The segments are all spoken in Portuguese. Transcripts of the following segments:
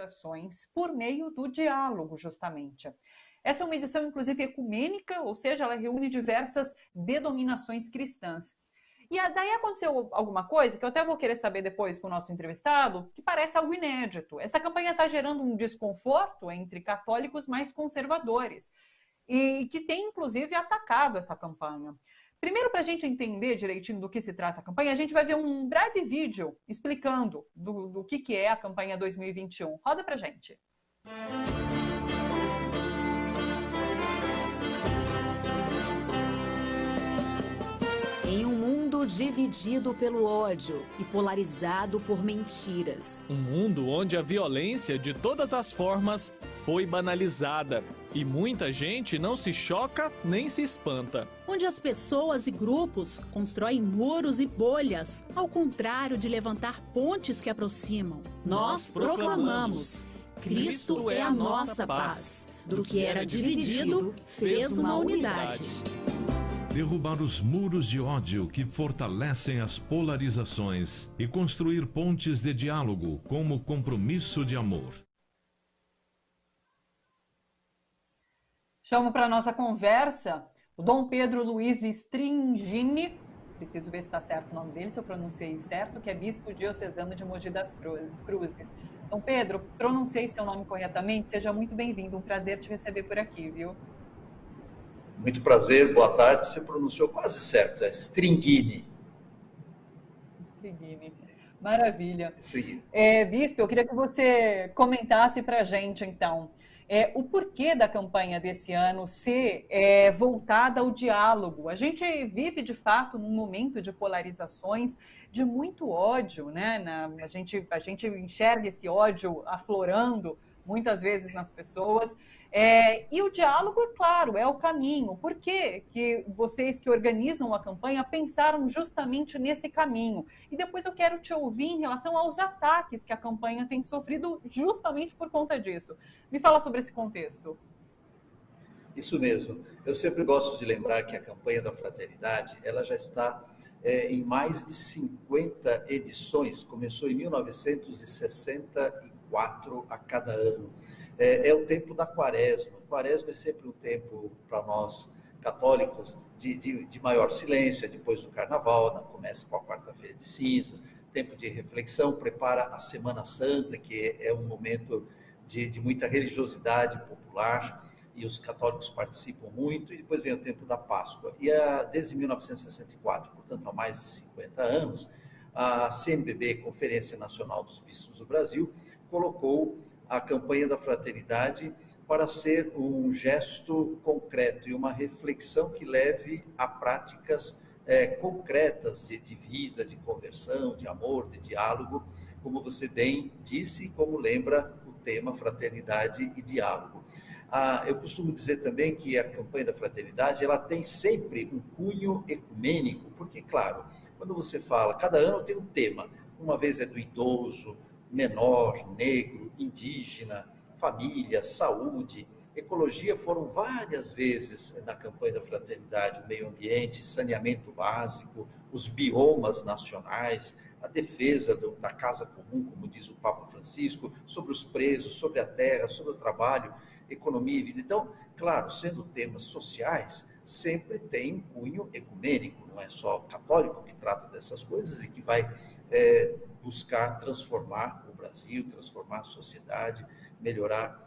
polarizações por meio do diálogo, justamente. Essa é uma edição, inclusive, ecumênica, ou seja, ela reúne diversas denominações cristãs. E daí aconteceu alguma coisa, que eu até vou querer saber depois com o nosso entrevistado, que parece algo inédito. Essa campanha está gerando um desconforto entre católicos mais conservadores, e que tem, inclusive, atacado essa campanha. Primeiro, para a gente entender direitinho do que se trata a campanha, a gente vai ver um breve vídeo explicando do que é a campanha 2021. Roda para a gente. Em um mundo dividido pelo ódio e polarizado por mentiras. Um mundo onde a violência de todas as formas foi banalizada. E muita gente não se choca nem se espanta. Onde as pessoas e grupos constroem muros e bolhas, ao contrário de levantar pontes que aproximam. Nós proclamamos: Cristo é a nossa paz. Do que era dividido, fez uma unidade. Derrubar os muros de ódio que fortalecem as polarizações e construir pontes de diálogo como compromisso de amor. Chamo para a nossa conversa o Dom Pedro Luiz Stringini, preciso ver se está certo o nome dele, se eu pronunciei certo, que é bispo diocesano de Mogi das Cruzes. Dom Pedro, pronunciei seu nome corretamente, seja muito bem-vindo, um prazer te receber por aqui, viu? Muito prazer, boa tarde. Você pronunciou quase certo, é Stringini. Stringini, maravilha. Sim. Bispo, eu queria que você comentasse para a gente, então, o porquê da campanha desse ano ser voltada ao diálogo. A gente vive, de fato, num momento de polarizações, de muito ódio, né? A gente enxerga esse ódio aflorando muitas vezes nas pessoas. E o diálogo, é claro, é o caminho. Por que vocês que organizam a campanha pensaram justamente nesse caminho? E depois eu quero te ouvir em relação aos ataques que a campanha tem sofrido justamente por conta disso. Me fala sobre esse contexto. Isso mesmo. Eu sempre gosto de lembrar que a campanha da Fraternidade, ela já está em mais de 50 edições. Começou em 1964 a cada ano. É o tempo da Quaresma. Quaresma é sempre um tempo, para nós católicos, de maior silêncio, depois do Carnaval, começa com a quarta-feira de cinzas, tempo de reflexão, prepara a Semana Santa, que é um momento de muita religiosidade popular, e os católicos participam muito, e depois vem o tempo da Páscoa. E desde 1964, portanto há mais de 50 anos, a CNBB, Conferência Nacional dos Bispos do Brasil, colocou a campanha da Fraternidade para ser um gesto concreto e uma reflexão que leve a práticas concretas de vida, de conversão, de amor, de diálogo, como você bem disse, como lembra o tema Fraternidade e Diálogo. Eu costumo dizer também que a campanha da Fraternidade, ela tem sempre um cunho ecumênico, porque, claro, quando você fala, cada ano tem um tema, uma vez é do idoso, menor, negro, indígena, família, saúde, ecologia, foram várias vezes na campanha da Fraternidade, o meio ambiente, saneamento básico, os biomas nacionais, a defesa da casa comum, como diz o Papa Francisco, sobre os presos, sobre a terra, sobre o trabalho, economia e vida. Então, claro, sendo temas sociais, sempre tem um cunho ecumênico, não é só católico que trata dessas coisas e que vai buscar transformar o Brasil, transformar a sociedade, melhorar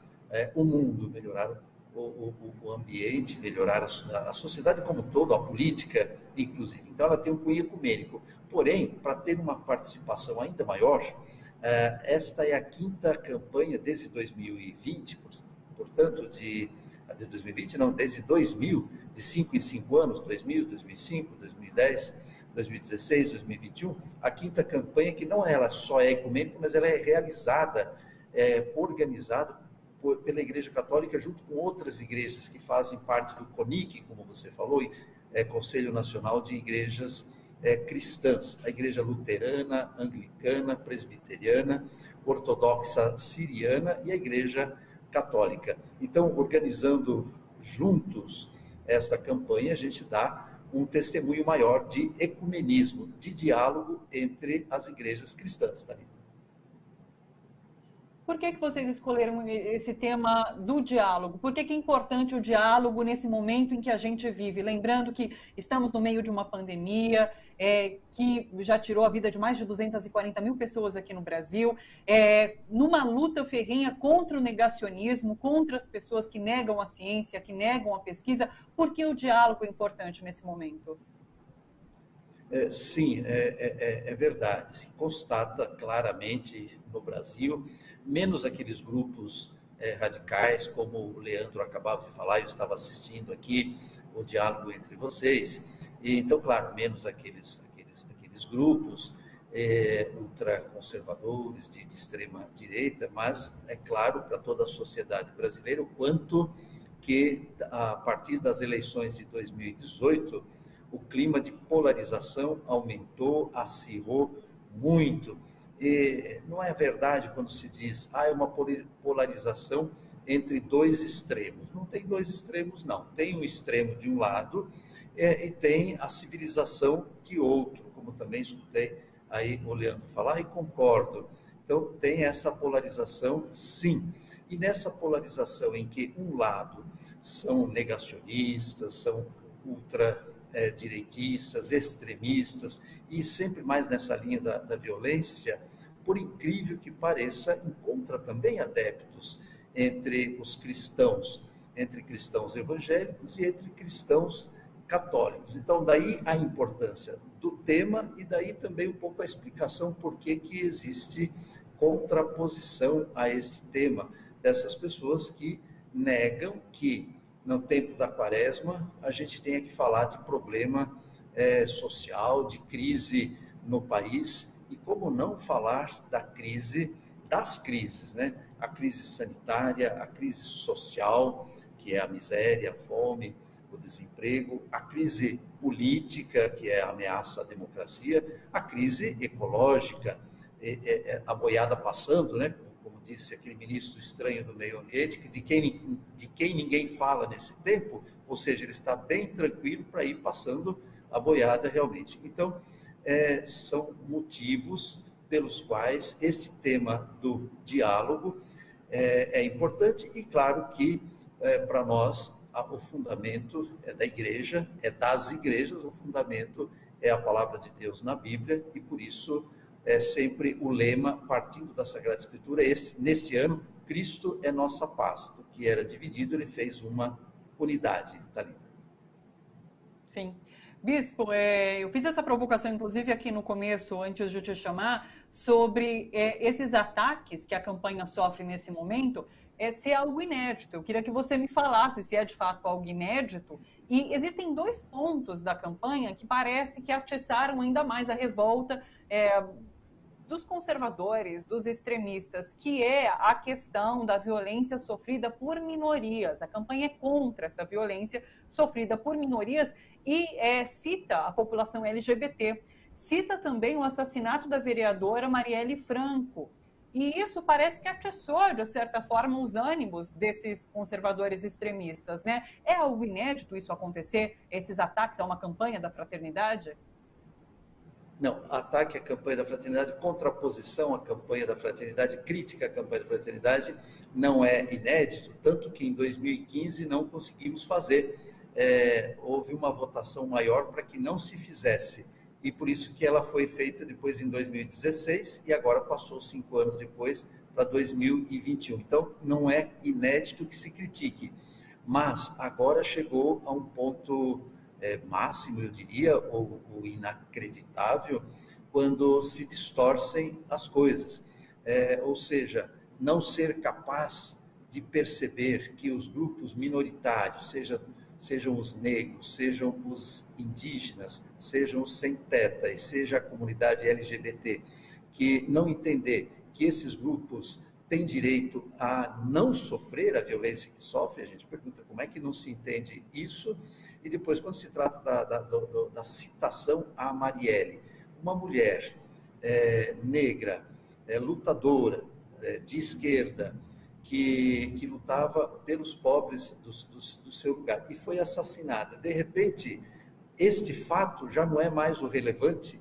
o mundo, melhorar o ambiente, melhorar a sociedade como um todo, a política, inclusive. Então, ela tem um cunho ecumênico. Porém, para ter uma participação ainda maior, esta é a quinta campanha desde 2020, portanto, de 2020, não, desde 2000, de 5 em 5 anos, 2000, 2005, 2010, 2016, 2021, a quinta campanha que não ela só é ecumênica, mas ela é realizada, organizada pela Igreja Católica junto com outras igrejas que fazem parte do CONIC, como você falou, Conselho Nacional de Igrejas Cristãs, a Igreja Luterana, Anglicana, Presbiteriana, Ortodoxa Siriana e a Igreja Católica. Então, organizando juntos esta campanha, a gente dá um testemunho maior de ecumenismo, de diálogo entre as igrejas cristãs, Thalita. Por que vocês escolheram esse tema do diálogo? Por que é importante o diálogo nesse momento em que a gente vive? Lembrando que estamos no meio de uma pandemia, que já tirou a vida de mais de 240 mil pessoas aqui no Brasil, numa luta ferrenha contra o negacionismo, contra as pessoas que negam a ciência, que negam a pesquisa. Por que o diálogo é importante nesse momento? Sim, é verdade. Se constata claramente no Brasil, menos aqueles grupos radicais, como o Leandro acabava de falar, eu estava assistindo aqui o diálogo entre vocês, e, então, claro, menos aqueles grupos ultraconservadores, de extrema direita, mas é claro para toda a sociedade brasileira o quanto que, a partir das eleições de 2018, o clima de polarização aumentou, acirrou muito. E não é verdade quando se diz, é uma polarização entre dois extremos. Não tem dois extremos, não. Tem um extremo de um lado e tem a civilização de outro, como também escutei aí o Leandro falar e concordo. Então, tem essa polarização, sim. E nessa polarização em que um lado são negacionistas, são ultradireitistas, extremistas, e sempre mais nessa linha da violência, por incrível que pareça, encontra também adeptos entre os cristãos, entre cristãos evangélicos e entre cristãos católicos. Então, daí a importância do tema e daí também um pouco a explicação por que existe contraposição a este tema, dessas pessoas que negam que no tempo da Quaresma a gente tenha que falar de problema social, de crise no país, e como não falar das crises, né? A crise sanitária, a crise social, que é a miséria, a fome, o desemprego, a crise política, que é a ameaça à democracia, a crise ecológica, a boiada passando, né? Como disse aquele ministro estranho do meio ambiente, de quem ninguém fala nesse tempo, ou seja, ele está bem tranquilo para ir passando a boiada realmente. Então, são motivos pelos quais este tema do diálogo é importante e, claro, que para nós o fundamento da igreja, das igrejas, o fundamento é a palavra de Deus na Bíblia e, por isso, sempre o lema, partindo da Sagrada Escritura, neste ano, Cristo é nossa paz. Do que era dividido, ele fez uma unidade, Thalita. Sim. Bispo, eu fiz essa provocação, inclusive, aqui no começo, antes de te chamar, sobre esses ataques que a campanha sofre nesse momento, se é algo inédito. Eu queria que você me falasse se é de fato algo inédito. E existem dois pontos da campanha que parece que atiçaram ainda mais a revolta dos conservadores, dos extremistas, que é a questão da violência sofrida por minorias. A campanha é contra essa violência sofrida por minorias e cita a população LGBT. Cita também o assassinato da vereadora Marielle Franco. E isso parece que atiçou, de certa forma, os ânimos desses conservadores extremistas, né? É algo inédito isso acontecer, esses ataques a uma campanha da fraternidade? Não, ataque à campanha da fraternidade, contraposição à campanha da fraternidade, crítica à campanha da fraternidade não é inédito, tanto que em 2015 não conseguimos fazer. Houve uma votação maior para que não se fizesse. E por isso que ela foi feita depois em 2016 e agora passou 5 anos depois para 2021. Então, não é inédito que se critique. Mas agora chegou a um ponto máximo, eu diria, ou inacreditável, quando se distorcem as coisas. Ou seja, não ser capaz de perceber que os grupos minoritários, sejam os negros, sejam os indígenas, sejam os sem-teta e seja a comunidade LGBT, que não entender que esses grupos têm direito a não sofrer a violência que sofrem, a gente pergunta como é que não se entende isso, e depois quando se trata da citação a Marielle, uma mulher negra, lutadora, de esquerda, que lutava pelos pobres do seu lugar e foi assassinada. De repente, este fato já não é mais o relevante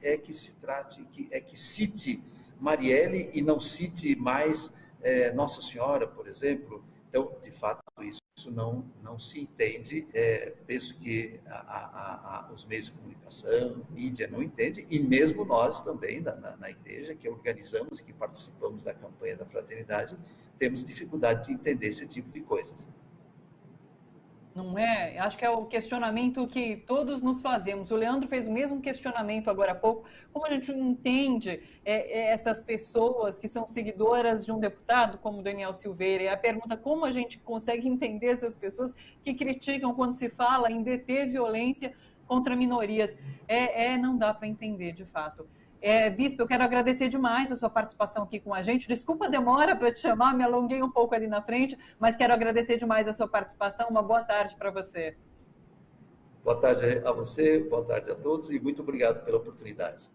é que se trate, que cite Marielle e não cite mais Nossa Senhora, por exemplo. Então, de fato, isso não se entende. Penso que os meios de comunicação, mídia não entendem, e mesmo nós também, na igreja, que organizamos e que participamos da campanha da fraternidade, temos dificuldade de entender esse tipo de coisas. Não é? Acho que é o questionamento que todos nos fazemos. O Leandro fez o mesmo questionamento agora há pouco. Como a gente entende essas pessoas que são seguidoras de um deputado como Daniel Silveira? E a pergunta, como a gente consegue entender essas pessoas que criticam quando se fala em deter violência contra minorias? Não dá para entender, de fato. Bispo, eu quero agradecer demais a sua participação aqui com a gente. Desculpa a demora para te chamar, me alonguei um pouco ali na frente, mas quero agradecer demais a sua participação. Uma boa tarde para você. Boa tarde a você, boa tarde a todos e muito obrigado pela oportunidade.